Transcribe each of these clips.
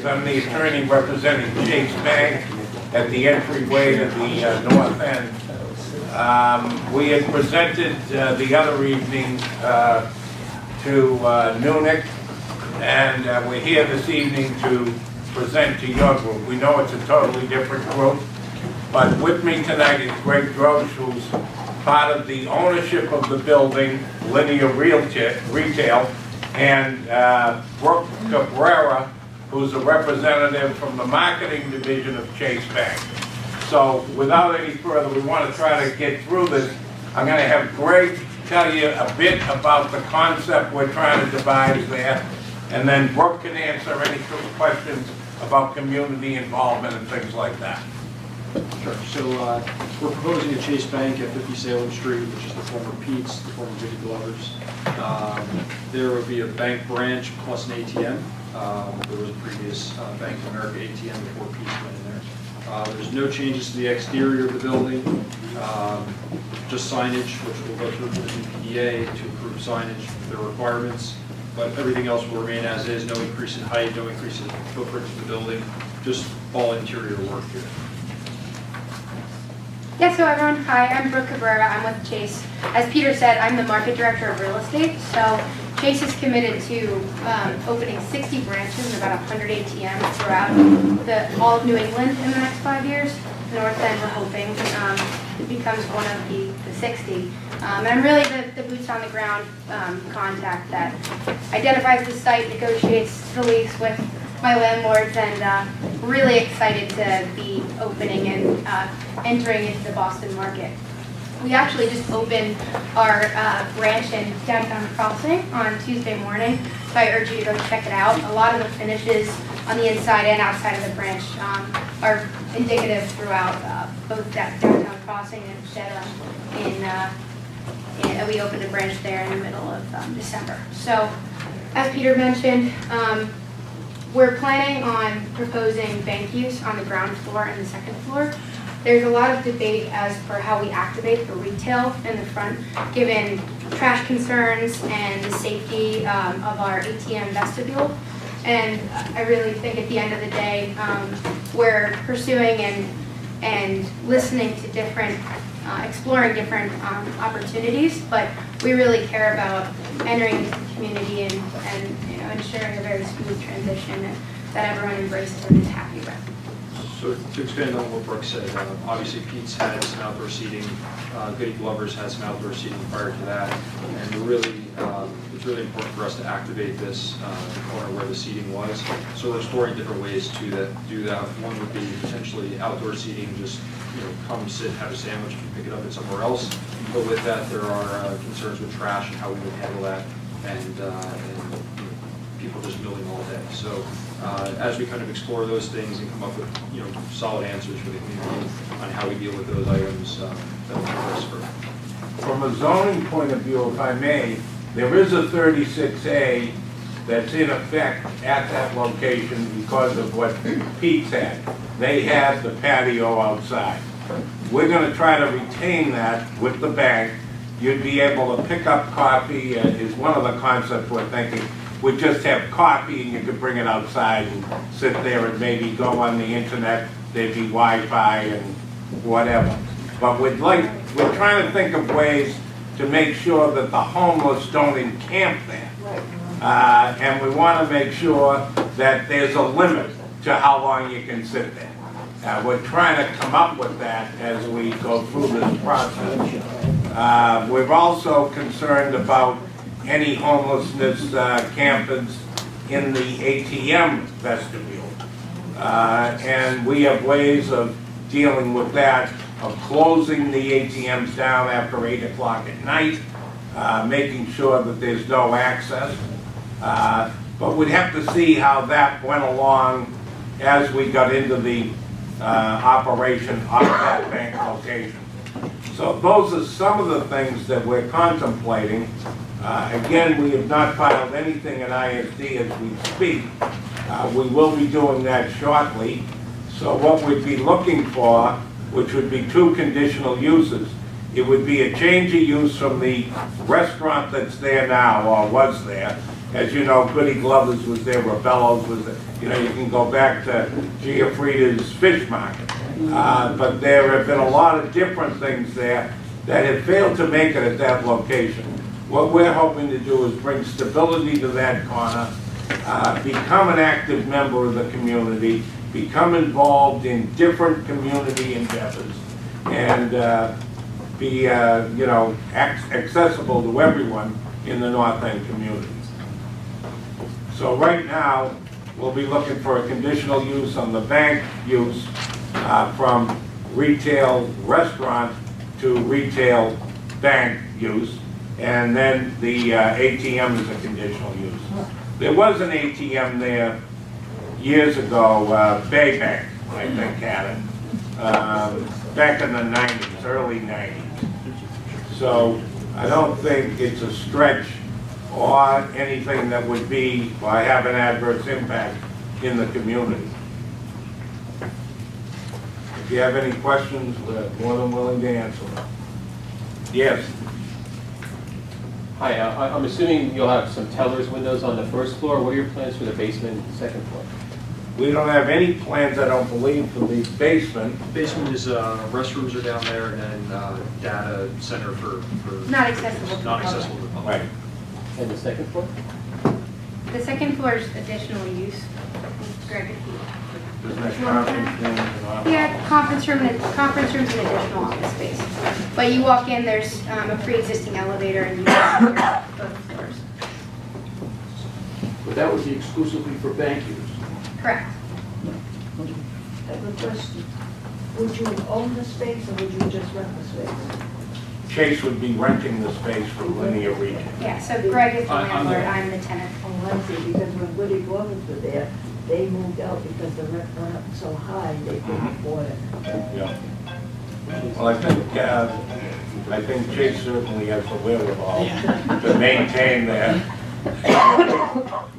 I'm the attorney representing Chase Bank at the entryway to the north end. We had presented the other evening to NEWRA, and we're here this evening to present to your group. We know it's a totally different group, but with me tonight is Greg Grosh, who's part of the ownership of the building, Linear Retail, and Brooke Cabrera, who's a representative from the marketing division of Chase Bank. So without any further, we want to try to get through this. I'm going to have Greg tell you a bit about the concept we're trying to devise there, and then Brooke can answer any questions about community involvement and things like that. Sure. So we're proposing a Chase Bank at 50 Salem Street, which is the former Pete's, the former Vicky Glover's. There will be a bank branch plus an ATM. There was a previous Bank of America ATM before Pete's went in there. There's no changes to the exterior of the building, just signage, which will go through the PDA to approve signage, their requirements. But everything else will remain as is, no increase in height, no increase in footprint of the building, just all interior work here. Yeah, so everyone, hi, I'm Brooke Cabrera, I'm with Chase. As Peter said, I'm the market director of real estate, so Chase is committed to opening 60 branches and about 100 ATMs throughout all of New England in the next 5 years. The North End, we're hoping, it becomes one of the 60. And I'm really the boots on the ground contact that identifies the site, negotiates the lease with my landlords, and really excited to be opening and entering into the Boston market. We actually just opened our branch in downtown Crossing on Tuesday morning, so I urge you to go check it out. A lot of the finishes on the inside and outside of the branch are indicative throughout both downtown Crossing and Dedham. We opened a branch there in the middle of December. So, as Peter mentioned, we're planning on proposing bank use on the ground floor and the second floor. There's a lot of debate as for how we activate the retail in the front, given trash concerns and the safety of our ATM vestibule. And I really think at the end of the day, we're pursuing and listening to different, exploring different opportunities, but we really care about entering into the community and ensuring a very smooth transition that everyone embraces and is happy with. So to expand on what Brooke said, obviously Pete's had some outdoor seating, Goody Glover's had some outdoor seating prior to that, and it's really important for us to activate this the corner where the seating was. So we're exploring different ways to do that. One would be potentially outdoor seating, just come sit, have a sandwich, if you pick it up at somewhere else. But with that, there are concerns with trash and how we would handle that, and people just milling all day. So as we kind of explore those things and come up with solid answers for the community on how we deal with those items, that will be us for. From a zoning point of view, if I may, there is a 36A that's in effect at that location because of what Pete's had. They had the patio outside. We're going to try to retain that with the bank. You'd be able to pick up coffee, is one of the concepts we're thinking. We just have coffee and you could bring it outside and sit there and maybe go on the internet. There'd be Wi-Fi and whatever. But we're trying to think of ways to make sure that the homeless don't encamp there. And we want to make sure that there's a limit to how long you can sit there. We're trying to come up with that as we go through this process. We're also concerned about any homelessness campers in the ATM vestibule. And we have ways of dealing with that, of closing the ATMs down after 8 o'clock at night, making sure that there's no access. But we'd have to see how that went along as we got into the operation of that bank location. So those are some of the things that we're contemplating. Again, we have not filed anything at ISD as we speak. We will be doing that shortly. So what we'd be looking for, which would be 2 conditional uses, it would be a change of use from the restaurant that's there now, or was there. As you know, Goody Glover's was there, Rebello's was there. You know, you can go back to Giuffrida's Fish Market. But there have been a lot of different things there that have failed to make it at that location. What we're hoping to do is bring stability to that corner, become an active member of the community, become involved in different community endeavors, and be, you know, accessible to everyone in the North End community. So right now, we'll be looking for a conditional use on the bank use from retail restaurant to retail bank use, and then the ATM is a conditional use. There was an ATM there years ago, Bay Bank, I think, had it, back in the 90s, early 90s. So I don't think it's a stretch or anything that would be, or have an adverse impact in the community. If you have any questions, we're more than willing to answer them. Yes? Hi, I'm assuming you'll have some tellers windows on the first floor. What are your plans for the basement and second floor? We don't have any plans, I don't believe, for the basement. Basement is, restrooms are down there, and data center for Not accessible to the not public. accessible to the public. Right. And the second floor? The second floor is additional use. Greg, if you- Isn't that conference rooms and all? Yeah, conference room's an additional office space. But you walk in, there's a pre-existing elevator and you walk through both floors. But that would be exclusively for bank use. Correct. I have a question. Would you own the space or would you just rent the space? Chase would be renting the space for linear retail. Yeah, so Greg is the I'm the- landlord, I'm the tenant. Oh, I see, because when Woody Glover's were there, they moved out because the rent went up so high, they couldn't afford it. Yeah. Well, I think Chase certainly has the wherewithal to maintain that.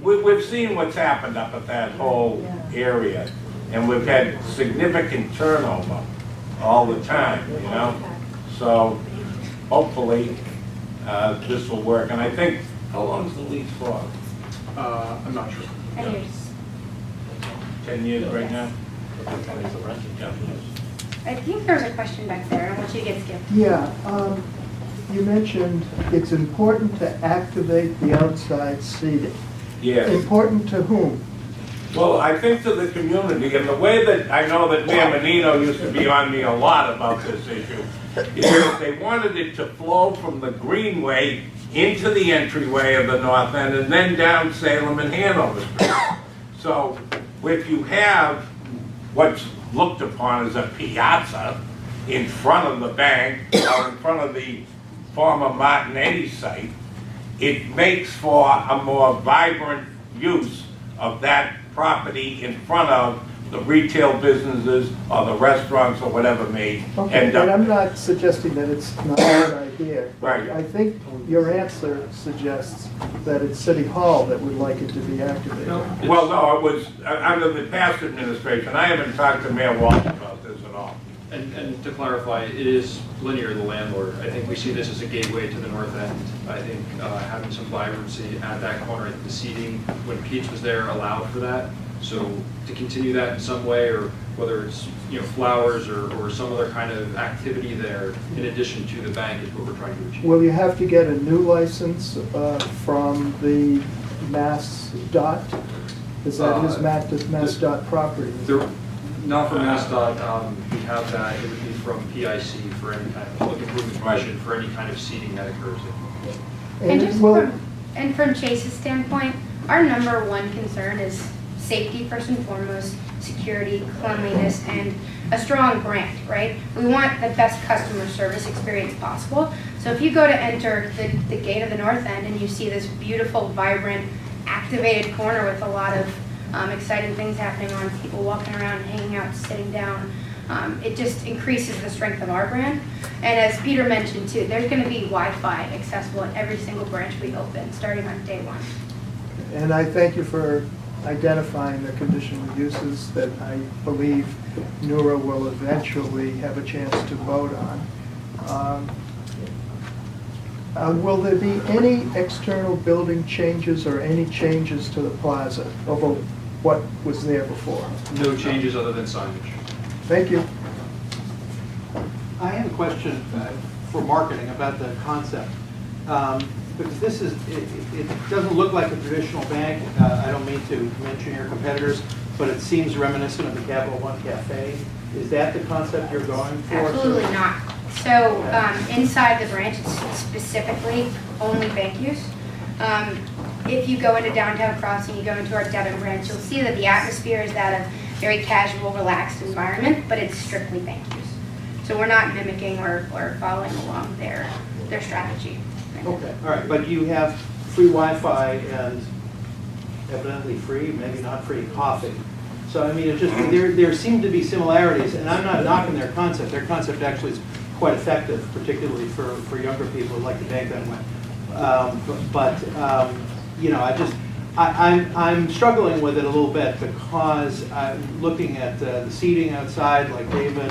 We've seen what's happened up at that whole area, and we've had significant turnover all the time, you know? So hopefully, this will work. And I think, how long's the lease for? I'm not sure. 10 years. 10 years right now? Yeah. I think there's a question back there, I don't want you to get skipped. Yeah, you mentioned it's important to activate the outside seating. Yes. Important to whom? Well, I think to the community, and the way that I know that Mayor Menino used to be on me a lot about this issue, is that they wanted it to flow from the Greenway into the entryway of the North End and then down Salem and Hanover Street. So if you have what's looked upon as a piazza in front of the bank or in front of the former Martinetti site, it makes for a more vibrant use of that property in front of the retail businesses or the restaurants or whatever may Okay, end and I'm up. not suggesting that it's not a good idea. Right. I think your answer suggests that it's City Hall that would like it to be activated. No, it's- Well, no, it was under the past administration. I haven't talked to Mayor Walsh about this at all. And to clarify, it is Linear, the landlord. I think we see this as a gateway to the north end. I think having some vibrancy at that corner, I think the seating, when Pete's was there, allowed for that. So to continue that in some way, or whether it's, you know, flowers or some other kind of activity there, in addition to the bank, is what we're trying to achieve. Will you have to get a new license from the Mass Dot? Is that his Mass Dot property? There, not from MassDOT, we have that, it would be from PIC for any kind of public improvement commission, for any kind of seating that occurs there. And just well, from Chase's standpoint, our number one concern is safety first and foremost, security, cleanliness, and a strong brand, right? We want the best customer service experience possible. So if you go to enter the gate of the north end and you see this beautiful, vibrant, activated corner with a lot of exciting things happening on, people walking around, hanging out, sitting down, it just increases the strength of our brand. And as Peter mentioned too, there's going to be Wi-Fi accessible at every single branch we open, starting on day one. And I thank you for identifying the conditional uses that I believe NEWRA will eventually have a chance to vote on. Will there be any external building changes or any changes to the plaza over what was there before? No changes other than signage. Thank you. I have a question for marketing about the concept. Because this is, it doesn't look like a traditional bank. I don't mean to mention your competitors, but it seems reminiscent of the Capital One Cafe. Is that the concept you're going for? Absolutely not. So inside the branch, it's specifically only bank use. If you go into downtown Crossing, you go into our Devon branch, you'll see that the atmosphere is that of very casual, relaxed environment, but it's strictly bank use. So we're not mimicking or following along their strategy. Okay, all right, but you have free Wi-Fi and evidently free, maybe not free, coffee. So, I mean, it just, there seem to be similarities, and I'm not knocking their concept. Their concept actually is quite effective, particularly for younger people who like to bank that way. You know, I'm struggling with it a little bit because I'm looking at the seating outside, like David,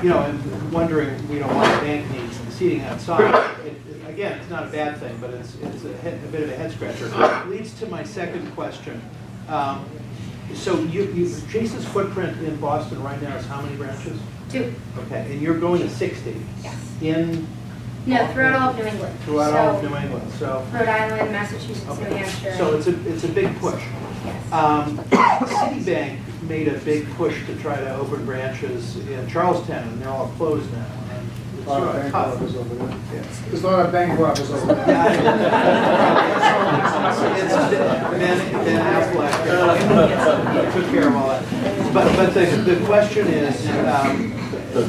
you know, and wondering, you know, why the bank needs the seating outside. Again, it's not a bad thing, but it's a bit of a head scratcher. It leads to my second question. So Chase's footprint in Boston right now is how many branches? 2. Okay, and you're going to 60 Yes. in? No, throughout all of New England. Throughout all of New England, so. Rhode Island, Massachusetts, New Okay. Hampshire. So it's a big push. Yes. Citibank made a big push to try to open branches in Charlestown, and they're all closed now. And it's sort of tough. There's a lot of bank robbers over there. Ben Affleck took care of all that. But the question is,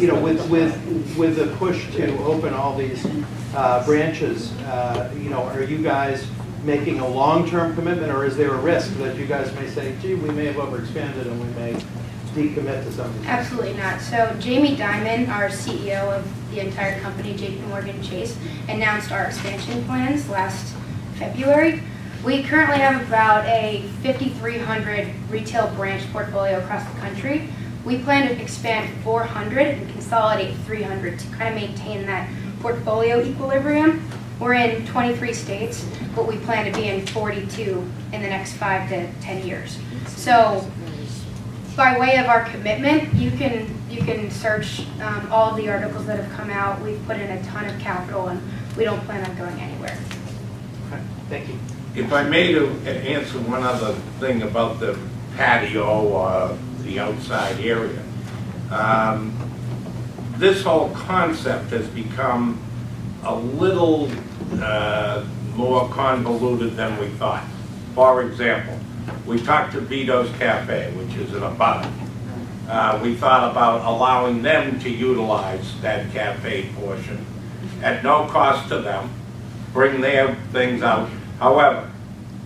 you know, with the push to open all these branches, you know, are you guys making a long-term commitment, or is there a risk that you guys may say, gee, we may have overexpanded and we may decommit to something? Absolutely not. So Jamie Dimon, our CEO of the entire company, JPMorgan Chase, announced our expansion plans last February. We currently have about a 5,300 retail branch portfolio across the country. We plan to expand 400 and consolidate 300 to kind of maintain that portfolio equilibrium. We're in 23 states, but we plan to be in 42 in the next 5 to 10 years. So by way of our commitment, you can search all of the articles that have come out. We've put in a ton of capital, and we don't plan on going anywhere. Okay, thank you. If I may to answer one other thing about the patio or the outside area. This whole concept has become a little more convoluted than we thought. For example, we talked to Vito's Cafe, which is in a butter. We thought about allowing them to utilize that cafe portion at no cost to them, bring their things out. However,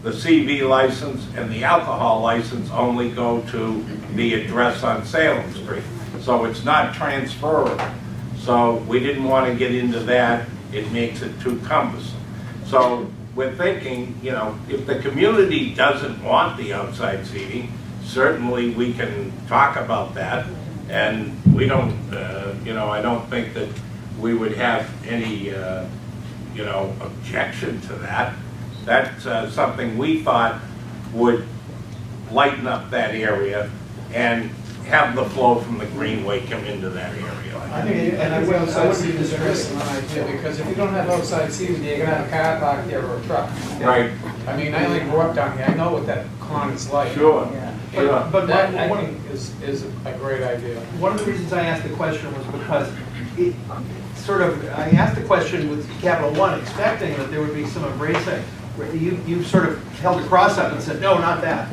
the CV license and the alcohol license only go to the address on Salem Street. So it's not transferable. So we didn't want to get into that. It makes it too cumbersome. So we're thinking, you know, if the community doesn't want the outside seating, certainly we can talk about that. And we don't, you know, I don't think that we would have any, you know, objection to that. That's something we thought would lighten up that area and have the flow from the Greenway come into that area. I think outside seating is a risky idea, because if you don't have outside seating, you're gonna have a car parked there or a truck. Right. I mean, I only grew up down here, I know what that con is like. Sure. Sure. But That, one- I one- think, is a great idea. One of the reasons I asked the question was because it sort of, I asked the question with Capital One expecting that there would be some embracing. You sort of held a cross up and said, no, not that.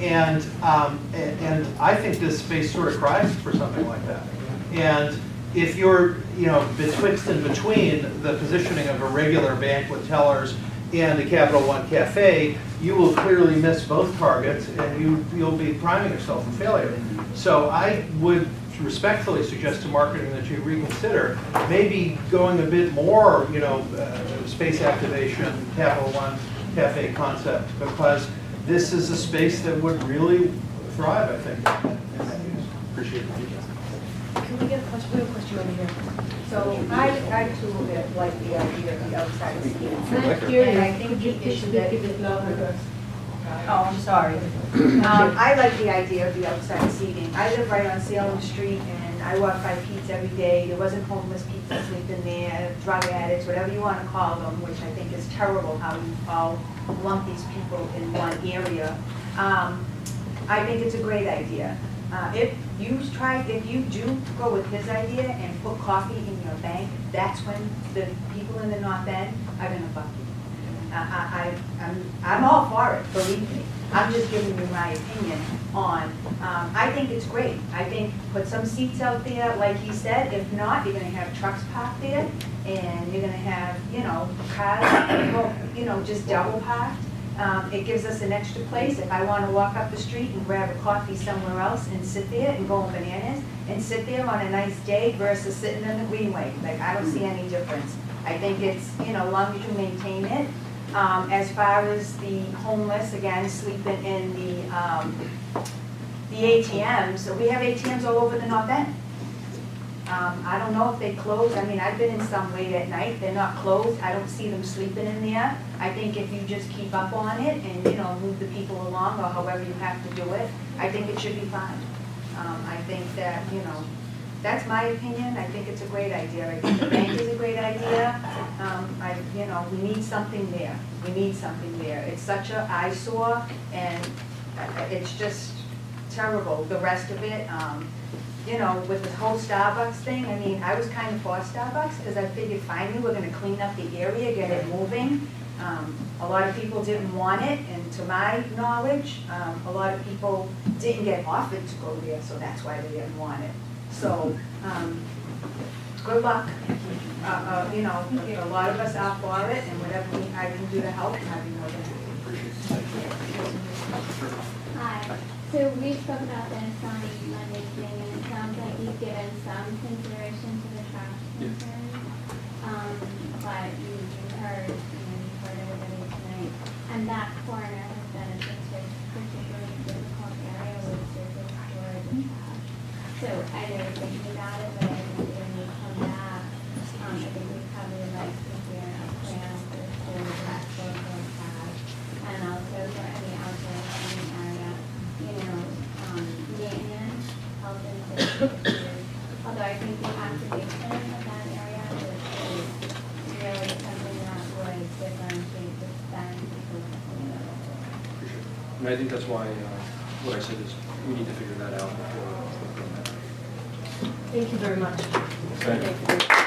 And I think this space sort of cries for something like that. And if you're, you know, betwixt and between the positioning of a regular bank with tellers and the Capital One Cafe, you will clearly miss both targets, and you'll be priming yourself for failure. So I would respectfully suggest to marketing that you reconsider maybe going a bit more, you know, space activation, Capital One Cafe concept, because this is a space that would really thrive, I think, in that use. Appreciate it. Can we get a question? We have a question over here. So I too like the idea of the outside seating. I'm curious, And I think the issue that, speak a bit louder? oh, I'm sorry. I like the idea of the outside seating. I live right on Salem Street and I walk by Pete's every day. There wasn't homeless people sleeping there, drug addicts, whatever you want to call them, which I think is terrible how you all lump these people in one area. I think it's a great idea. If you do go with his idea and put coffee in your bank, that's when the people in the North End are gonna buck you. I'm all for it, believe me. I'm just giving you my opinion on, I think it's great. I think put some seats out there, like he said. If not, you're gonna have trucks parked there, and you're gonna have, cars, just double parked. It gives us an extra place. If I want to walk up the street and grab a coffee somewhere else and sit there and go on bananas and sit there on a nice day versus sitting in the greenway, like I don't see any difference. I think it's, long as you maintain it. As far as the homeless, again, sleeping in the ATMs, we have ATMs all over the North End. I don't know if they close. I mean, I've been in some late at night. They're not closed. I don't see them sleeping in there. I think if you just keep up on it and, move the people along or however you have to do it, I think it should be fine. I think that, that's my opinion. I think it's a great idea. I think the bank is a great idea. We need something there. We need something there. It's such an eyesore and it's just terrible. The rest of it, with the whole Starbucks thing, I mean, I was kind of for Starbucks because I figured finally we're going to clean up the area, get it moving. A lot of people didn't want it, and to my knowledge, a lot of people didn't get offered to go there, so that's why they didn't want it. So, good luck. A lot of us are for it, and whatever I can do to help, I'd be more than happy. Hi. So we spoke about this on Monday evening, and it sounds like you've given some consideration to the trash concern. But you heard everybody tonight, and that corner has been a particularly difficult area with surface storage and trash. So I know you're thinking about it, but I think when we come back, I think we probably like to hear a plan for that social trash, and also for any outdoor living area. Maintenance, health and safety issues. Although I think the activation of that area is really something that would differentiate the spend because And I think that's why, what I said is, we need to figure that out before. Thank you very much. Thank you.